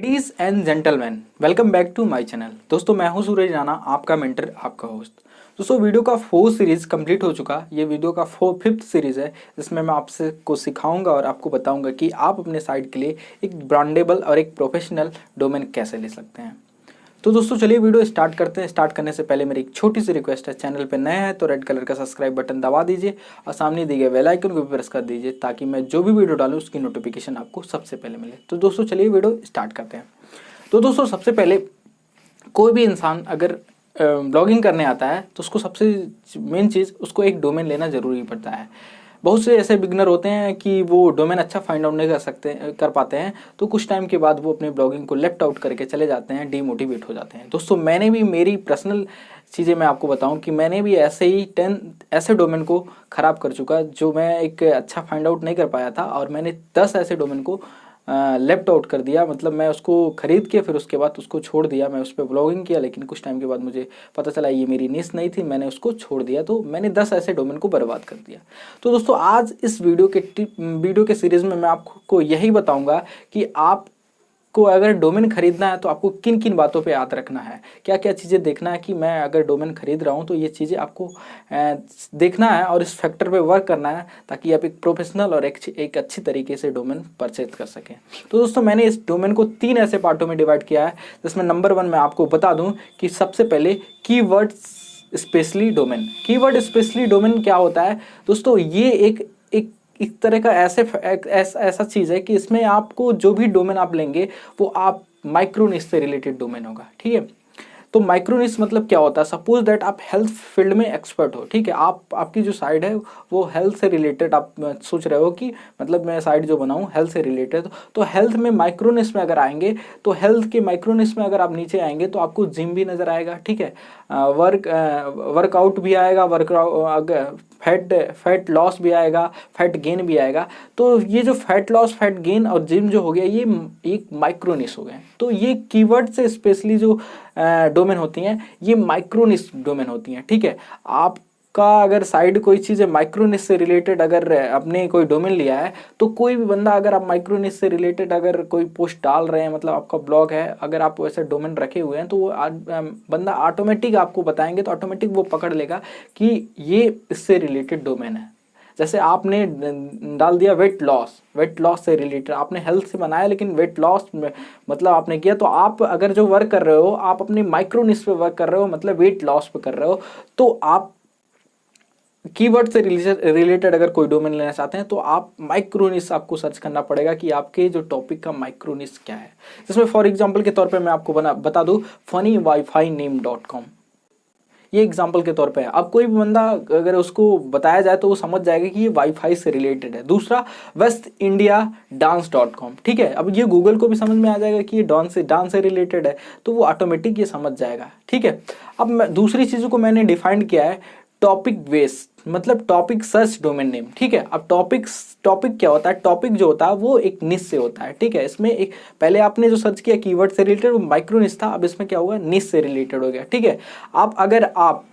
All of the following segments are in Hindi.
Ladies and gentleman, welcome back to my channel. दोस्तों मैं हूं सूरज राणा, आपका मेंटर, आपका होस्ट। दोस्तों वीडियो का 4 सीरीज कंप्लीट हो चुका। ये वीडियो का 5th सीरीज है जिसमें मैं आपसे को सिखाऊंगा और आपको बताऊंगा कि आप अपने साइट के लिए एक ब्रांडेबल और एक प्रोफेशनल डोमेन कैसे ले सकते हैं। तो दोस्तों चलिए वीडियो स्टार्ट करते हैं। स्टार्ट करने से पहले मेरी एक छोटी सी रिक्वेस्ट है, चैनल पे नए हैं तो रेड कलर का सब्सक्राइब बटन दबा दीजिए और सामने दिए गए बेल आइकन को भी प्रेस कर दीजिए ताकि मैं जो भी वीडियो डालूं उसकी नोटिफिकेशन आपको सबसे पहले मिले। तो दोस्तों चलिए वीडियो स्टार्ट करते हैं। तो दोस्तों सबसे पहले कोई भी इंसान अगर ब्लॉगिंग करने आता है तो उसको सबसे मेन चीज़ उसको एक डोमेन लेना ज़रूरी पड़ता है। बहुत से ऐसे बिगनर होते हैं कि वो डोमेन अच्छा फाइंड आउट नहीं कर पाते हैं, तो कुछ टाइम के बाद वो अपने ब्लॉगिंग को लेफ्ट आउट करके चले जाते हैं, डीमोटिवेट हो जाते हैं। दोस्तों मैंने भी, मेरी पर्सनल चीज़ें मैं आपको बताऊं कि मैंने भी ऐसे ही 10 ऐसे डोमेन को ख़राब कर चुका जो मैं एक अच्छा फाइंड आउट नहीं कर पाया था, और मैंने 10 ऐसे डोमेन को लेफ्ट आउट कर दिया। मतलब मैं उसको खरीद के फिर उसके बाद उसको छोड़ दिया। मैं उस पर ब्लॉगिंग किया, लेकिन कुछ टाइम के बाद मुझे पता चला ये मेरी निश नहीं थी, मैंने उसको छोड़ दिया। तो मैंने 10 ऐसे डोमेन को बर्बाद कर दिया। तो दोस्तों आज इस वीडियो के सीरीज़ में मैं आपको यही बताऊंगा कि आप को अगर डोमेन खरीदना है तो आपको किन किन बातों पे याद रखना है, क्या क्या चीज़ें देखना है कि मैं अगर डोमेन खरीद रहा हूँ तो ये चीज़ें आपको देखना है और इस फैक्टर पे वर्क करना है ताकि आप एक प्रोफेशनल और एक अच्छी तरीके से डोमेन परचेज कर सकें। तो दोस्तों मैंने इस डोमेन को 3 ऐसे पार्टों में डिवाइड किया है, जिसमें नंबर 1 मैं आपको बता दूँ कि सबसे पहले keyword specially domain. Keyword specially domain क्या होता है दोस्तों? ये एक तरह का ऐसा चीज़ है कि इसमें आपको जो भी डोमेन आप लेंगे वो आप माइक्रो निश से रिलेटेड डोमेन होगा। ठीक है, तो माइक्रो निश मतलब क्या होता है? सपोज दैट आप हेल्थ फील्ड में एक्सपर्ट हो। ठीक है, आपकी जो साइट है वो हेल्थ से रिलेटेड, आप सोच रहे हो कि मतलब मैं साइट जो बनाऊं हेल्थ से रिलेटेड, तो हेल्थ में माइक्रो निश में अगर आएंगे तो हेल्थ के माइक्रो निश में अगर आप नीचे आएंगे तो आपको जिम भी नजर आएगा। ठीक है, वर्कआउट भी आएगा, फैट लॉस भी आएगा, फैट गेन भी आएगा। तो ये जो फैट लॉस, फैट गेन और जिम जो हो गया, ये एक माइक्रो निश हो गए। तो ये कीवर्ड से स्पेशली जो डोमेन होती हैं ये माइक्रो निश डोमेन होती हैं। ठीक है, आपका अगर साइड कोई चीज़ है माइक्रो निश से रिलेटेड, अगर आपने कोई डोमेन लिया है तो कोई भी बंदा, अगर आप माइक्रो निश से रिलेटेड अगर कोई पोस्ट डाल रहे हैं, मतलब आपका ब्लॉग है, अगर आप वैसे डोमेन रखे हुए हैं तो वो बंदा ऑटोमेटिक आपको बताएंगे तो ऑटोमेटिक वो पकड़ लेगा कि ये इससे रिलेटेड डोमेन है। जैसे आपने डाल दिया वेट लॉस से रिलेटेड, आपने हेल्थ से बनाया लेकिन वेट लॉस में मतलब आपने किया, तो आप अगर जो वर्क कर रहे हो आप अपनी माइक्रो निश पे वर्क कर रहे हो, मतलब वेट लॉस पे कर रहे हो, तो आप कीवर्ड से रिलेटेड अगर कोई डोमेन लेना चाहते हैं तो आप माइक्रो निश आपको सर्च करना पड़ेगा कि आपके जो टॉपिक का माइक्रो निश क्या है। जिसमें फॉर एग्जांपल के तौर पे मैं आपको बता दूं funnywifiname.com, ये एग्जाम्पल के तौर पे है। अब कोई भी बंदा अगर उसको बताया जाए तो वो समझ जाएगा कि ये वाईफाई से रिलेटेड है। दूसरा westindiadance.com, ठीक है, अब ये गूगल को भी समझ में आ जाएगा कि ये डांस से रिलेटेड है, तो वो ऑटोमेटिक ये समझ जाएगा। ठीक है, अब मैं दूसरी चीज़ों को मैंने डिफाइंड किया है टॉपिक बेस्ड, मतलब टॉपिक सर्च डोमेन नेम। ठीक है, अब टॉपिक क्या होता है? टॉपिक जो होता है वो एक निश से होता है। ठीक है, इसमें एक पहले आपने जो सर्च किया कीवर्ड से रिलेटेड वो माइक्रो निश था, अब इसमें क्या हुआ? निश से रिलेटेड हो गया। ठीक है, अब अगर आप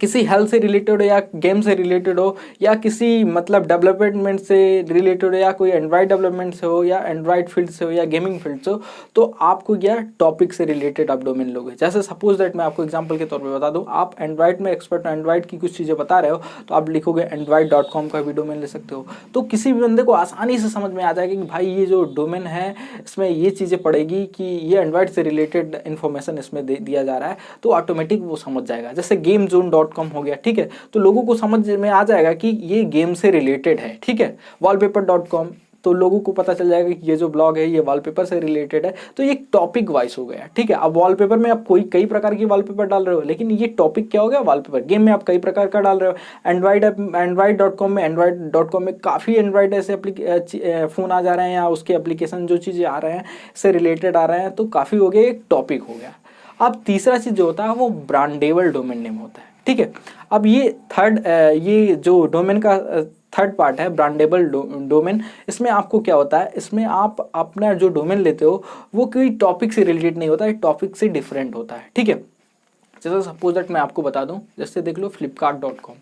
किसी हेल्थ से रिलेटेड हो या गेम से रिलेटेड हो या किसी मतलब डेवलपमेंट से रिलेटेड हो या कोई एंड्रॉइड डेवलपमेंट से हो या एंड्रॉइड फील्ड से हो या गेमिंग फील्ड से हो, तो आपको क्या टॉपिक से रिलेटेड आप डोमेन लोगे। जैसे सपोज दैट मैं आपको एग्जांपल के तौर पे बता दूं, आप एंड्रॉइड में एक्सपर्ट हो, एंड्रॉइड की कुछ चीज़ें बता रहे हो, तो आप लिखोगे android.com का भी डोमेन ले सकते हो। तो किसी भी बंदे को आसानी से समझ में आ जाएगा कि भाई ये जो डोमेन है इसमें ये चीज़ें पड़ेगी कि ये एंड्रॉइड से रिलेटेड इन्फॉर्मेशन इसमें दिया जा रहा है, तो ऑटोमेटिक वो समझ जाएगा। जैसे gamezone.com हो गया। ठीक है, तो लोगों को समझ में आ जाएगा कि ये गेम से रिलेटेड है। ठीक है, wallpaper.com, तो लोगों को पता चल जाएगा कि ये जो ब्लॉग है ये वॉलपेपर से रिलेटेड है। तो ये टॉपिक वाइज हो गया। ठीक है, अब वॉलपेपर में आप कई प्रकार की वॉलपेपर डाल रहे हो, लेकिन ये टॉपिक क्या हो गया? वॉलपेपर। गेम में आप कई प्रकार का डाल रहे हो। एंड्रॉइड.com में काफ़ी एंड्रॉइड ऐसे फ़ोन आ जा रहे हैं या उसके एप्लीकेशन जो चीज़ें आ रहे हैं से रिलेटेड आ रहे हैं, तो काफ़ी हो गया, एक टॉपिक हो गया। अब तीसरा चीज़ जो होता है वो ब्रांडेबल डोमेन नेम होता है। ठीक है, अब ये जो डोमेन का थर्ड पार्ट है ब्रांडेबल डोमेन, इसमें आपको क्या होता है? इसमें आप अपना जो डोमेन लेते हो वो कोई टॉपिक से रिलेटेड नहीं होता है, टॉपिक से डिफरेंट होता है। ठीक है, जैसे सपोज दैट मैं आपको बता दूं, जैसे देख लो flipkart.com,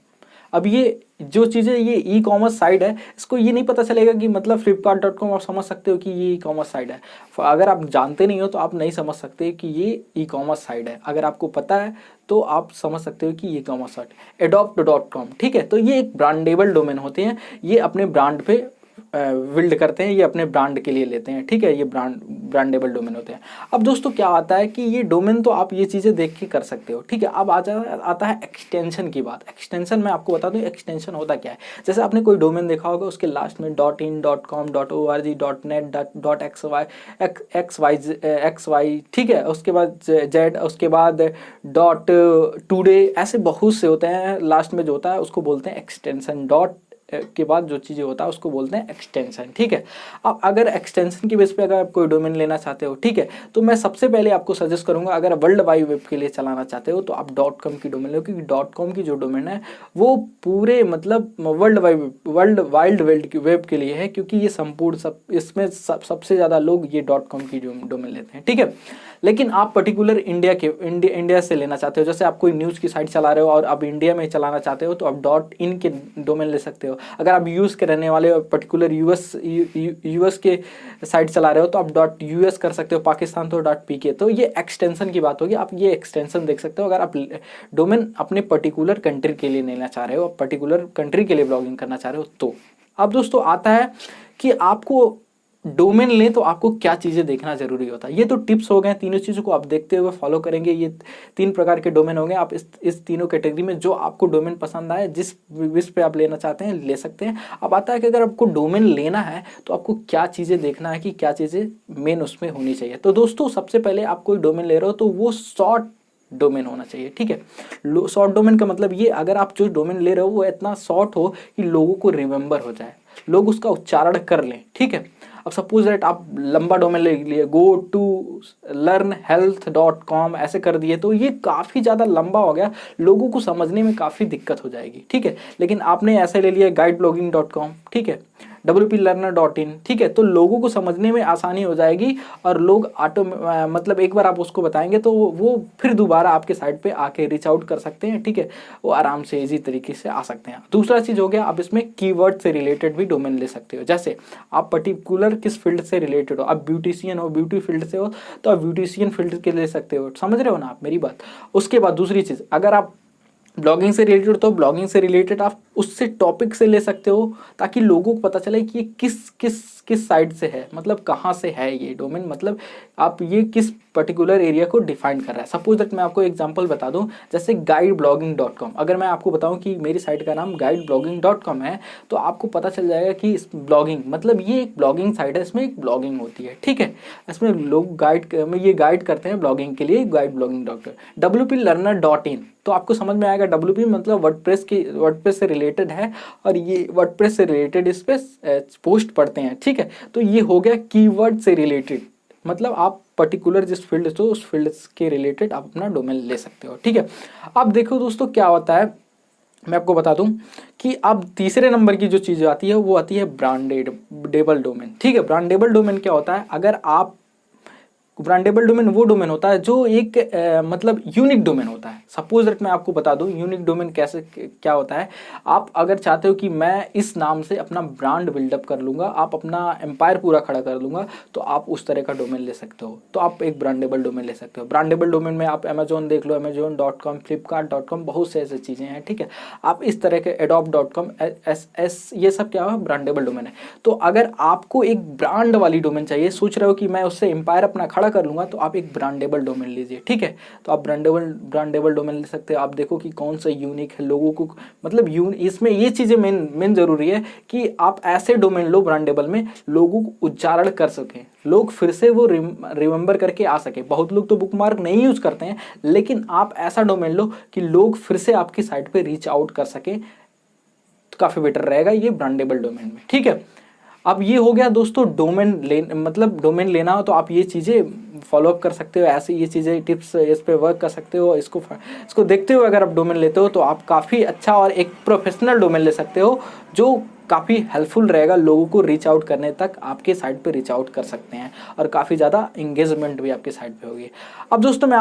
अब ये जो चीज़ें ये ई कॉमर्स साइट है, इसको ये नहीं पता चलेगा कि मतलब flipkart.com आप समझ सकते हो कि ये ई कॉमर्स साइट है। अगर आप जानते नहीं हो तो आप नहीं समझ सकते कि ये ई कॉमर्स साइट है। अगर आपको पता है तो आप समझ सकते हो कि ये कॉमर्स साइट। adopt.com, ठीक है, तो ये एक ब्रांडेबल डोमेन होते हैं, ये अपने ब्रांड पे बिल्ड करते हैं, ये अपने ब्रांड के लिए लेते हैं, ठीक है, ये ब्रांडेबल डोमेन होते हैं। अब दोस्तों क्या आता है कि ये डोमेन तो आप ये चीज़ें देख के कर सकते हो, ठीक है। अब आता है एक्सटेंशन की बात। एक्सटेंशन मैं आपको बता दूं एक्सटेंशन होता क्या है। जैसे आपने कोई डोमेन देखा होगा, उसके लास्ट में .in, .com, .org, .net, .xy, ठीक है, उसके बाद z, उसके बाद .today, ऐसे बहुत से होते हैं, लास्ट में जो होता है उसको बोलते हैं एक्सटेंशन। डॉट के बाद जो चीज़ें होता है उसको बोलते हैं एक्सटेंशन, ठीक है। अब अगर एक्सटेंशन की बेस पे अगर आप कोई डोमेन लेना चाहते हो, ठीक है, तो मैं सबसे पहले आपको सजेस्ट करूंगा, अगर वर्ल्ड वाइड वेब के लिए चलाना चाहते हो तो आप .com की डोमेन लो, क्योंकि .com की जो डोमेन है वो पूरे मतलब वर्ल्ड वाइड वेब के लिए है, क्योंकि ये संपूर्ण इसमें सबसे ज़्यादा लोग ये .com की डोमेन लेते हैं, ठीक है। लेकिन आप पर्टिकुलर इंडिया से लेना चाहते हो, जैसे आप कोई न्यूज़ की साइट चला रहे हो और आप इंडिया में चलाना चाहते हो तो आप .in के डोमेन ले सकते हो। अगर आप यूएस के रहने वाले हो, पर्टिकुलर यूएस के साइट चला रहे हो तो आप .us कर सकते हो, पाकिस्तान तो .pk। तो ये एक्सटेंशन की बात होगी, आप ये एक्सटेंशन देख सकते हो अगर आप डोमेन अपने पर्टिकुलर कंट्री के लिए लेना चाह रहे हो, पर्टिकुलर कंट्री के लिए ब्लॉगिंग करना चाह रहे हो तो। अब दोस्तों आता है कि आपको डोमेन लें तो आपको क्या चीज़ें देखना जरूरी होता है। ये तो टिप्स हो गए, तीनों चीज़ों को आप देखते हुए फॉलो करेंगे। ये 3 प्रकार के डोमेन होंगे, आप इस तीनों कैटेगरी में जो आपको डोमेन पसंद आए, जिस विश पे आप लेना चाहते हैं ले सकते हैं। अब आता है कि अगर आपको डोमेन लेना है तो आपको क्या चीज़ें देखना है कि क्या चीज़ें मेन उसमें होनी चाहिए। तो दोस्तों सबसे पहले आप कोई डोमेन ले रहे हो तो वो शॉर्ट डोमेन होना चाहिए, ठीक है। शॉर्ट डोमेन का मतलब ये, अगर आप जो डोमेन ले रहे हो वो इतना शॉर्ट हो कि लोगों को रिमेंबर हो जाए, लोग उसका उच्चारण कर लें, ठीक है। अब सपोज दैट आप लंबा डोमेन ले लिए, go-to-learn-health.com ऐसे कर दिए तो ये काफ़ी ज़्यादा लंबा हो गया, लोगों को समझने में काफ़ी दिक्कत हो जाएगी, ठीक है। लेकिन आपने ऐसे ले लिया guideblogging.com, ठीक है, wplearner.in, ठीक है, तो लोगों को समझने में आसानी हो जाएगी और लोग मतलब एक बार आप उसको बताएंगे तो वो फिर दोबारा आपके साइट पे आके रीच आउट कर सकते हैं, ठीक है, वो आराम से इजी तरीके से आ सकते हैं। दूसरा चीज़ हो गया, आप इसमें कीवर्ड से रिलेटेड भी डोमेन ले सकते हो। जैसे आप पर्टिकुलर किस फील्ड से रिलेटेड हो, आप ब्यूटिशियन हो, ब्यूटी फील्ड से हो तो आप ब्यूटिशियन फील्ड के ले सकते हो, समझ रहे हो ना आप मेरी बात। उसके बाद दूसरी चीज़, अगर आप ब्लॉगिंग से रिलेटेड तो ब्लॉगिंग से रिलेटेड आप उससे टॉपिक से ले सकते हो, ताकि लोगों को पता चले कि ये किस साइड से है, मतलब कहाँ से है ये डोमेन, मतलब आप ये किस पर्टिकुलर एरिया को डिफाइन कर रहा है। सपोज दैट मैं आपको एग्जांपल बता दूं, जैसे guideblogging.com, अगर मैं आपको बताऊं कि मेरी साइट का नाम guideblogging.com है तो आपको पता चल जाएगा कि इस ब्लॉगिंग मतलब ये एक ब्लॉगिंग साइट है, इसमें एक ब्लॉगिंग होती है, ठीक है, इसमें लोग गाइड करते हैं ब्लॉगिंग के लिए, guideblogging.com। wplearner.in, तो आपको समझ में आएगा, WP मतलब वर्डप्रेस से रिलेटेड है और ये वर्डप्रेस से रिलेटेड इस पे पोस्ट पढ़ते हैं, ठीक है। तो ये हो गया कीवर्ड से रिलेटेड, मतलब आप पर्टिकुलर जिस फील्ड से उस फील्ड के रिलेटेड आप अपना डोमेन ले सकते हो, ठीक है। अब देखो दोस्तों क्या होता है, मैं आपको बता दूं कि अब तीसरे नंबर की जो चीज़ आती है वो आती है ब्रांडेबल डोमेन, ठीक है। ब्रांडेबल डोमेन क्या होता है, अगर आप ब्रांडेबल डोमेन वो डोमेन होता है जो एक मतलब यूनिक डोमेन होता है। सपोज दैट मैं आपको बता दूं यूनिक डोमेन कैसे क्या होता है। आप अगर चाहते हो कि मैं इस नाम से अपना ब्रांड बिल्डअप कर लूँगा, आप अपना एम्पायर पूरा खड़ा कर लूँगा, तो आप उस तरह का डोमेन ले सकते हो, तो आप एक ब्रांडेबल डोमेन ले सकते हो। ब्रांडेबल डोमेन में आप अमेजोन देख लो, अमेजोन.com, फ्लिपकार्ट.com, बहुत से ऐसी चीज़ें हैं, ठीक है। आप इस तरह के adopt.com, ये सब क्या है, ब्रांडेबल डोमेन है। तो अगर आपको एक ब्रांड वाली डोमेन चाहिए, सोच रहे हो कि मैं उससे एम्पायर अपना खड़ा कर लूंगा, तो आप एक ब्रांडेबल डोमेन लीजिए, ठीक है। तो आप ब्रांडेबल डोमेन ले सकते हो। आप देखो कि कौन सा यूनिक है, लोगों को मतलब इसमें ये चीजें मेन जरूरी है कि आप ऐसे डोमेन लो ब्रांडेबल में लोगों को उच्चारण कर सकें, लोग फिर से वो रिमेंबर करके आ सके। बहुत लोग तो बुकमार्क नहीं यूज करते हैं, लेकिन आप ऐसा डोमेन लो कि लोग फिर से आपकी साइट पे रीच आउट कर सके, तो काफी बेटर रहेगा ये ब्रांडेबल डोमेन में, ठीक है। अब ये हो गया दोस्तों मतलब डोमेन लेना हो तो आप ये चीज़ें फॉलो अप कर सकते हो, ऐसे ये चीज़ें टिप्स इस पे वर्क कर सकते हो। इसको देखते हुए अगर आप डोमेन लेते हो तो आप काफ़ी अच्छा और एक प्रोफेशनल डोमेन ले सकते हो जो काफ़ी हेल्पफुल रहेगा, लोगों को रीच आउट करने तक आपके साइट पे रीच आउट कर सकते हैं और काफ़ी ज़्यादा इंगेजमेंट भी आपके साइट पे होगी। अब दोस्तों मैं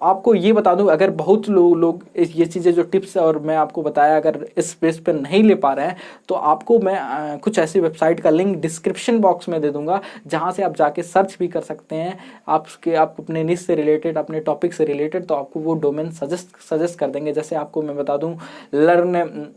आपको ये बता दूं, अगर बहुत लोग ये चीज़ें जो टिप्स और मैं आपको बताया अगर इस बेस पे नहीं ले पा रहे हैं तो आपको मैं कुछ ऐसी वेबसाइट का लिंक डिस्क्रिप्शन बॉक्स में दे दूंगा जहां से आप जाके सर्च भी कर सकते हैं। आप अपने निश से रिलेटेड, अपने टॉपिक से रिलेटेड, तो आपको वो डोमेन सजेस्ट कर देंगे। जैसे आपको मैं बता दूं लर्न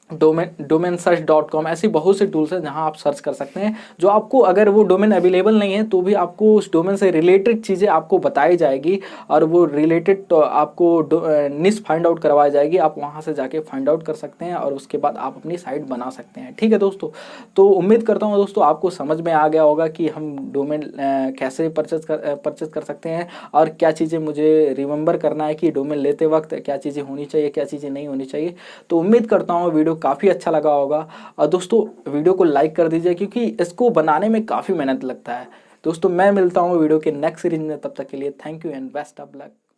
domainsearch.com, ऐसी बहुत से टूल्स हैं जहां आप सर्च कर सकते हैं। जो आपको अगर वो डोमेन अवेलेबल नहीं है तो भी आपको उस डोमेन से रिलेटेड चीज़ें आपको बताई जाएगी और वो रिलेटेड तो आपको निश फाइंड आउट करवाई जाएगी। आप वहां से जाके फाइंड आउट कर सकते हैं और उसके बाद आप अपनी साइट बना सकते हैं। ठीक है दोस्तों, तो उम्मीद करता हूँ दोस्तों आपको समझ में आ गया होगा कि हम डोमेन कैसे परचेज कर सकते हैं और क्या चीज़ें मुझे रिमेंबर करना है कि डोमेन लेते वक्त क्या चीज़ें होनी चाहिए, क्या चीज़ें नहीं होनी चाहिए। तो उम्मीद करता हूँ वीडियो काफ़ी अच्छा लगा होगा और दोस्तों वीडियो को लाइक कर दीजिए क्योंकि इसको बनाने में काफ़ी मेहनत लगता है। दोस्तों मैं मिलता हूँ वीडियो के नेक्स्ट सीरीज में, तब तक के लिए thank you and best of luck.